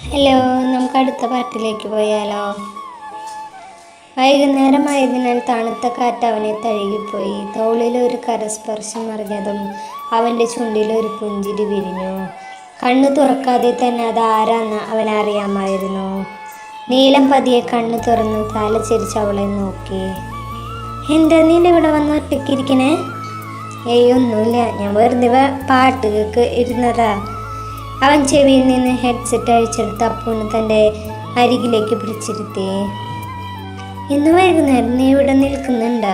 Hello, നമുക്ക് അടുത്ത പാട്ടിലേക്ക് പോയാലോ? വൈകുന്നേരമായതിനാൽ തണുത്ത കാറ്റ് അവനെ തഴുകിപ്പോയി. തോളിലൊരു കരസ്പർശം അറിഞ്ഞതും അവൻ്റെ ചുണ്ടിലൊരു പുഞ്ചിരി വിരിഞ്ഞു. കണ്ണു തുറക്കാതെ തന്നെ അത് ആരാന്ന് അവനറിയാമായിരുന്നു. നീലം പതിയെ കണ്ണു തുറന്ന് തല ചിരിച്ച് അവളെ നോക്കി. എന്താ നീ ഇവിടെ വന്ന് ഒറ്റയ്ക്കിരിക്കണേ? ഒന്നുമില്ല, ഞാൻ വെറുതെ പാട്ട് കേൾക്ക് ഇരുന്നതാ. അവൻ ചെവിയിൽ നിന്ന് ഹെഡ്സെറ്റ് അഴിച്ചെടുത്ത് അപ്പൂന് തൻ്റെ അരികിലേക്ക് പിടിച്ചിരുത്തി. ഇന്ന് വൈകുന്നേരം നീ ഇവിടെ നിൽക്കുന്നുണ്ടോ?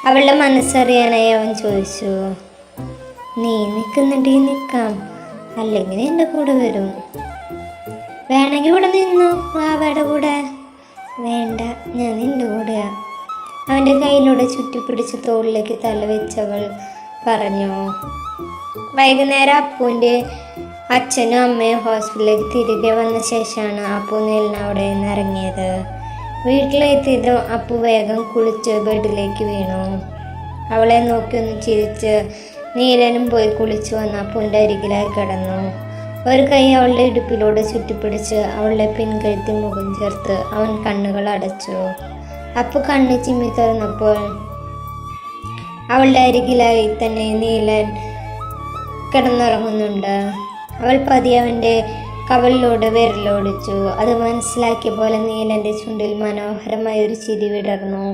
അവളുടെ മനസ്സറിയാനായി അവൻ ചോദിച്ചു. നീ നിൽക്കുന്നുണ്ടെങ്കിൽ നിൽക്കാം, അല്ലെങ്കിൽ എൻ്റെ കൂടെ വരും. വേണമെങ്കിൽ ഇവിടെ നിന്നു വാവയുടെ കൂടെ. വേണ്ട, ഞാൻ നിൻ്റെ കൂടെയാ. അവൻ്റെ കയ്യിലൂടെ ചുറ്റിപ്പിടിച്ച് തോളിലേക്ക് തല വെച്ചവൾ പറഞ്ഞു. വൈകുന്നേരം അപ്പൂൻ്റെ അച്ഛനും അമ്മയും ഹോസ്പിറ്റലിലേക്ക് തിരികെ വന്ന ശേഷമാണ് അപ്പു നീലിന് അവിടെ നിന്ന് ഇറങ്ങിയത്. വീട്ടിലെത്തിയതും അപ്പു വേഗം കുളിച്ച് ബെഡിലേക്ക് വീണു. അവളെ നോക്കി ഒന്ന് ചിരിച്ച് നീലനും പോയി കുളിച്ചു വന്ന് അപ്പുവിൻ്റെ അരികിലായി കിടന്നു. ഒരു കൈ അവളുടെ ഇടുപ്പിലൂടെ ചുറ്റിപ്പിടിച്ച് അവളുടെ പിൻകഴുത്തി മുഖം ചേർത്ത് അവൻ കണ്ണുകൾ അടച്ചു. അപ്പു കണ്ണ് ചിമ്മി തുറന്നപ്പോൾ അവളുടെ അരികിലായി തന്നെ നീലൻ കിടന്നുറങ്ങുന്നുണ്ട്. അവൾ പതിയെ അവൻ്റെ കവളിലൂടെ വിരലോടിച്ചു. അത് മനസ്സിലാക്കിയ പോലെ നീലൻ്റെ ചുണ്ടിൽ മനോഹരമായ ഒരു ചിരി വിടർന്നു.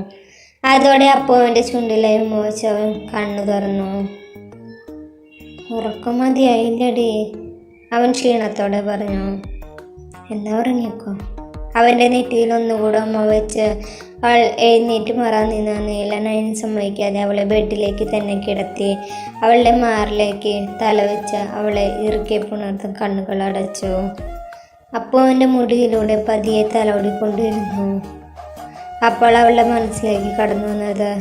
അതോടെ അപ്പോൾ അവൻ്റെ ചുണ്ടിലായി മോച്ച് അവൻ കണ്ണു തുറന്നു. ഉറക്കം മതിയായില്ലടി, അവൻ ക്ഷീണത്തോടെ പറഞ്ഞു. എന്നാ ഉറങ്ങിക്കോ. അവൻ്റെ നെറ്റിയിൽ ഒന്നുകൂടെ ഉമ്മ വെച്ച് അവൾ എഴുന്നേറ്റ് മാറാൻ നിന്ന് നീലൻ അതിന് സമ്മതിക്കാതെ അവളെ ബെഡിലേക്ക് തന്നെ കിടത്തി. അവളുടെ മാറിലേക്ക് തല വെച്ച് അവളെ ഇറുക്കെ പുണർത്തും കണ്ണുകൾ അടച്ചു. അപ്പോൾ അവൻ്റെ മുടിയിലൂടെ പതിയെ തലോടിക്കൊണ്ടിരുന്നു. അപ്പോൾ അവളുടെ മനസ്സിലേക്ക് കടന്നു വന്നത്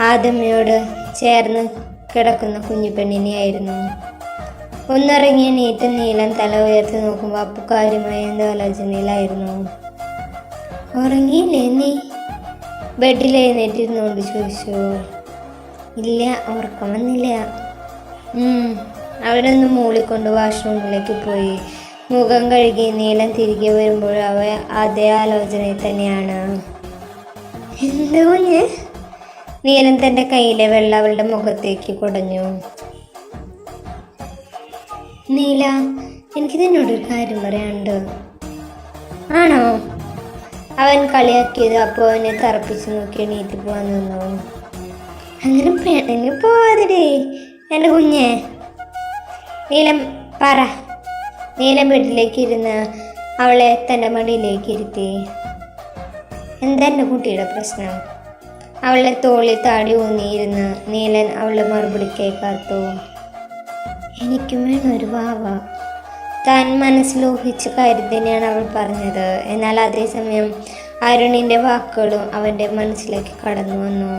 ആദമ്മയോട് ചേർന്ന് കിടക്കുന്ന കുഞ്ഞു പെണ്ണിനെയായിരുന്നു. ഒന്നിറങ്ങിയ നീറ്റ് നീലൻ തല ഉയർത്തി നോക്കുമ്പോൾ അപ്പു കാര്യമായ എന്തോ ആലോചനയിലായിരുന്നു. ഉറങ്ങിയില്ലേ നീ? ബെഡിൽ എഴുന്നേറ്റിരുന്നുകൊണ്ട് ചോദിച്ചു. ഇല്ല, ഉറക്കം വന്നില്ല. അവരൊന്ന് മൂളിക്കൊണ്ട് വാഷ്റൂമിലേക്ക് പോയി. മുഖം കഴുകി നീലൻ തിരികെ വരുമ്പോൾ അവ അതേ ആലോചനയിൽ തന്നെയാണ്. എന്താ കുഞ്ഞ്? നീലൻ തൻ്റെ കയ്യിലെ വെള്ളം അവളുടെ മുഖത്തേക്ക് കുടഞ്ഞു. നീല, എനിക്ക് നിന്നോടൊരു കാര്യം പറയാനുണ്ട്. ആണോ? അവൻ കളിയാക്കിയത് അപ്പോൾ അവനെ തറപ്പിച്ച് നോക്കി എണീറ്റ് പോകാൻ നിന്നു. അങ്ങനെ പെണ്ണു പോവാതിരേ എൻ്റെ കുഞ്ഞെ. നീലം പറ. നീലം ബെഡിലേക്ക് ഇരുന്ന് അവളെ തൻ്റെ മടിയിലേക്ക് ഇരുത്തി. എന്താ എൻ്റെ കുട്ടിയുടെ പ്രശ്നം? അവളുടെ തോളിൽ താടി ഊന്നിയിരുന്ന് നീലൻ അവളുടെ മറുപടിക്കായി കാത്തു. എനിക്കും വേണം ഒരു വാവ. താൻ മനസ്സിലൂഹിച്ച കാര്യം തന്നെയാണ് അവൾ പറഞ്ഞത്. എന്നാൽ അതേസമയം അരുണിൻ്റെ വാക്കുകളും അവൻ്റെ മനസ്സിലേക്ക് കടന്നു വന്നു.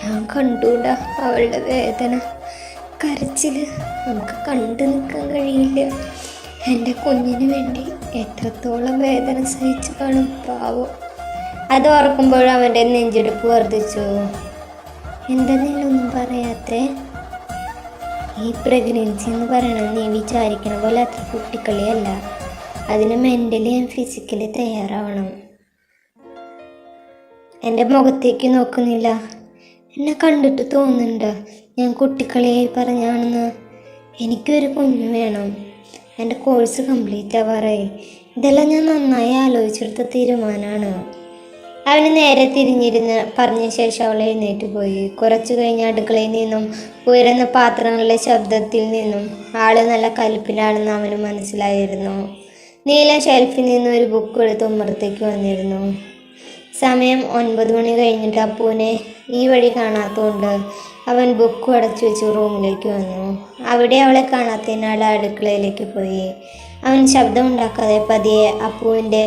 ഞാൻ കണ്ടൂടാ അവളുടെ വേദന, കരച്ചില്. നമുക്ക് കണ്ടു നിൽക്കാൻ കഴിയില്ല. എൻ്റെ കുഞ്ഞിന് വേണ്ടി എത്രത്തോളം വേദന സഹിച്ചു കാണും പാവം. അത് ഓർക്കുമ്പോൾ അവൻ്റെ നെഞ്ചെടുപ്പ് വർദ്ധിച്ചു. എന്താ നീലൊന്നും പറയാത്തേ? ഈ പ്രഗ്നൻസി എന്ന് പറയണത് നീ വിചാരിക്കണ പോലെ അത്ര കുട്ടിക്കളിയല്ല. അതിന് മെൻ്റലി ആൻഡ് ഫിസിക്കലി തയ്യാറാവണം. എൻ്റെ മുഖത്തേക്ക് നോക്കുന്നില്ല. എന്നെ കണ്ടിട്ട് തോന്നുന്നുണ്ട് ഞാൻ കുട്ടിക്കളിയായി പറഞ്ഞാണെന്ന്. എനിക്കൊരു കുഞ്ഞ് വേണം. എൻ്റെ കോഴ്സ് കംപ്ലീറ്റ് ആവാറായി. ഇതെല്ലാം ഞാൻ നന്നായി ആലോചിച്ചെടുത്ത തീരുമാനമാണ്. അവന് നേരെ തിരിഞ്ഞിരുന്ന് പറഞ്ഞ ശേഷം അവൾ എഴുന്നേറ്റ് പോയി. കുറച്ചു കഴിഞ്ഞ് അടുക്കളയിൽ നിന്നും ഉയരുന്ന പാത്രങ്ങളുടെ ശബ്ദത്തിൽ നിന്നും ആള് നല്ല കലിപ്പിലാണെന്ന് അവന് മനസ്സിലായിരുന്നു. നീല ഷെൽഫിൽ നിന്ന് ഒരു ബുക്ക് എടുത്ത് ഉമ്മറത്തേക്ക് വന്നിരുന്നു. സമയം 9 മണി കഴിഞ്ഞിട്ട് അപ്പൂനെ ഈ വഴി കാണാത്തതുകൊണ്ട് അവൻ ബുക്ക് അടച്ചു വെച്ച് റൂമിലേക്ക് വന്നു. അവിടെ അവളെ കാണാത്തതിനാൽ അടുക്കളയിലേക്ക് പോയി. അവൻ ശബ്ദമുണ്ടാക്കാതെ പതിയെ അപ്പുവിൻ്റെ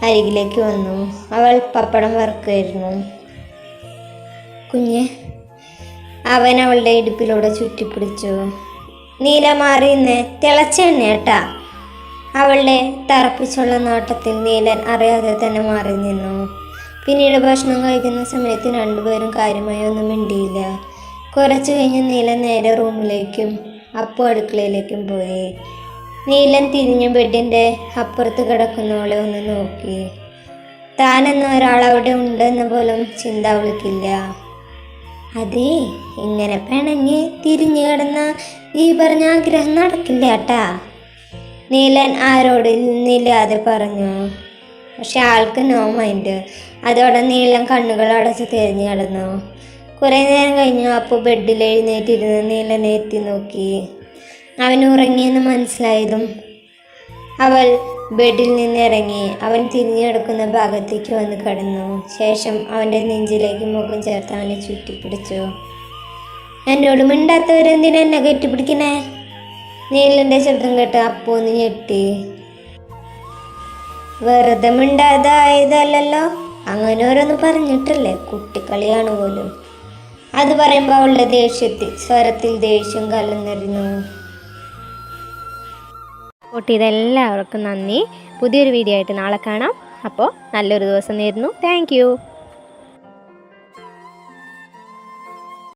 അരികിലേക്ക് വന്നു. അവൾ പപ്പടം വറുക്കുകയായിരുന്നു. കുഞ്ഞ്, അവൻ അവളുടെ ഇടുപ്പിലൂടെ ചുറ്റിപ്പിടിച്ചു. നീല മാറിയുന്നേ, തിളച്ച എണ്ണേട്ടാ. അവളുടെ തറപ്പിച്ചുള്ള നോട്ടത്തിൽ നീലൻ അറിയാതെ തന്നെ മാറി നിന്നു. പിന്നീട് ഭക്ഷണം കഴിക്കുന്ന സമയത്ത് രണ്ടുപേരും കാര്യമായി ഒന്നും മിണ്ടിയില്ല. കുറച്ചു കഴിഞ്ഞ് നീലൻ നേരെ റൂമിലേക്കും അപ്പു അടുക്കളയിലേക്കും പോയി. നീലൻ തിരിഞ്ഞു ബെഡിൻ്റെ അപ്പുറത്ത് കിടക്കുന്നവളെ ഒന്ന് നോക്കി. താനെന്ന ഒരാൾ അവിടെ ഉണ്ടെന്ന് പോലും ചിന്ത അവൾക്കില്ല. അതേ, ഇങ്ങനെ പിണഞ്ഞ് തിരിഞ്ഞു കിടന്ന ഈ പറഞ്ഞ ആഗ്രഹം നടക്കില്ല കേട്ടാ, നീലൻ ആരോടില്ലാതെ പറഞ്ഞു. പക്ഷെ ആൾക്ക് നോ മൈൻഡ്. അതോടെ നീലൻ കണ്ണുകൾ അടച്ച് തിരിഞ്ഞു കിടന്നു. കുറേ നേരം കഴിഞ്ഞു. അപ്പോൾ ബെഡിൽ എഴുന്നേറ്റിരുന്ന് നീലനെ എത്തി നോക്കി. അവൻ ഉറങ്ങിയെന്ന് മനസ്സിലായതും അവൾ ബെഡിൽ നിന്നിറങ്ങി അവൻ തിരിഞ്ഞു കിടക്കുന്ന ഭാഗത്തേക്ക് വന്ന് കിടന്നു. ശേഷം അവൻ്റെ നെഞ്ചിലേക്ക് മുഖം ചേർത്ത് അവനെ ചുറ്റിപ്പിടിച്ചു. എന്നോട് മിണ്ടാത്തവരെന്തിനാ എന്നെ കെട്ടിപ്പിടിക്കണേ? നീലൻ്റെ ശബ്ദം കേട്ട് അപ്പു ഒന്ന് ഞെട്ടി. വെറുതെ മിണ്ടാതായതല്ലോ, അങ്ങനെ ഓരോന്ന് പറഞ്ഞിട്ടല്ലേ, കുട്ടിക്കളിയാണ് പോലും. അത് പറയുമ്പോൾ അവളുടെ സ്വരത്തിൽ ദേഷ്യം കലർന്നിരുന്നു. ഇതെല്ലാവർക്കും നന്ദി. പുതിയൊരു വീഡിയോ ആയിട്ട് നാളെ കാണാം. അപ്പോൾ നല്ലൊരു ദിവസം നേരുന്നു. താങ്ക്